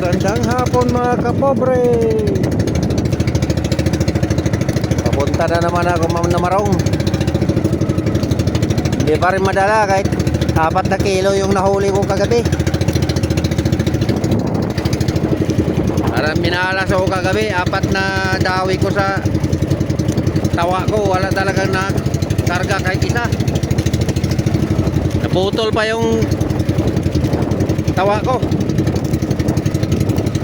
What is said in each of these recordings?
Magandang hapon mga kapobre. Papunta na naman ako na Marong. Hindi pa rin madala kahit 4 na kilo yung nahuli ko kagabi. Parang minalas ako kagabi, 4 na dawi ko sa tawa ko. Wala talagang na karga kahit isa. Naputol pa yung tawa ko.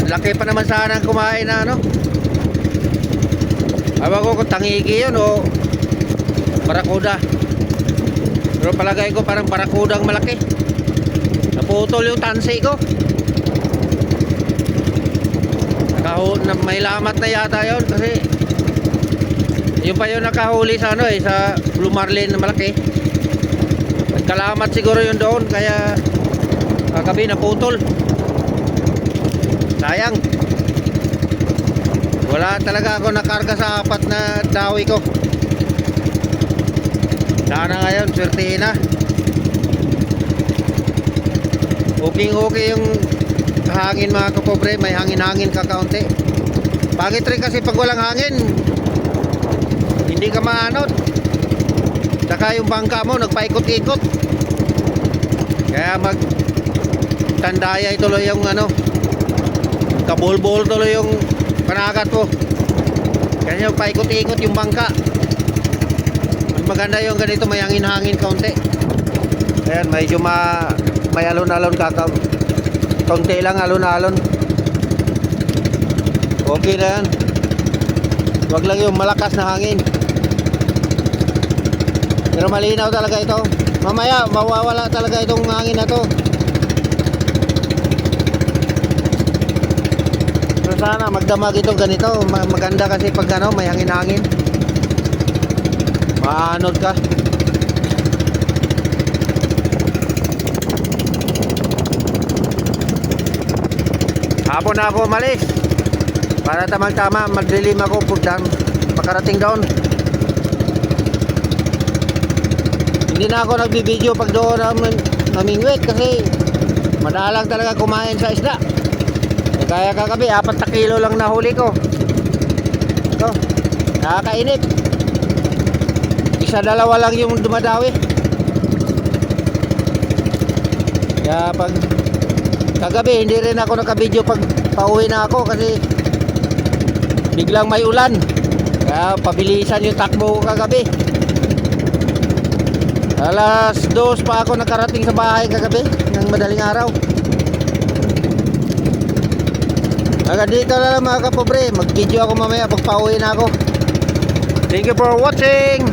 Laki pa naman sana kumain na ano. Ewan ko kung tangigi yun o barakuda. Pero palagay ko parang barakudang malaki. Naputol yung tansi ko. May lamat na yata yun kasi yun pa yung nakahuli sa ano sa Blue Marlin na malaki. Nagkalamat siguro yun doon kaya kagabi naputol. Sayang. Wala talaga ako nakarga sa 4 na dawi ko. Sana ngayon swertihin na. Okay yung hangin mga kapobre. May hangin-hangin kakaunti. Pangit rin kasi pag walang hangin hindi ka maanod. Saka yung bangka mo nagpaikot-ikot. Kaya tandaya ituloy yung ano, kabol-bol tuloy yung panagat mo. Kaya yung paikot-ikot yung bangka. Mas maganda yung ganito may hangin-hangin kaunti. Ayan, medyo may alon-alon kaunti lang alon-alon. Okay na yan. Huwag lang yung malakas na hangin. Pero malinaw talaga ito. Mamaya mawawala talaga itong hangin na to. Sana magdamag itong ganito. Maganda kasi pag ano, may hangin-hangin. Maanod ka. Hapon na ako umalis para tamang-tama magdilim ako pagdang makarating doon. Hindi na ako nagbibideo pag doon namingwit kasi madalang talaga kumain sa isda. Kaya kagabi 4 na kilo lang nahuli ko. Ito, nakakainip. 1-2 lang yung dumadawi. Kaya pag kagabi hindi rin ako nakabideo pag pauwi na ako kasi biglang may ulan. Kaya pabilisan yung takbo ko kagabi. Alas 2 pa ako nakarating sa bahay kagabi ng madaling araw. Hanggang dito na lang mga kapobre. Mag-video ako mamaya pag pauwi na ako. Thank you for watching.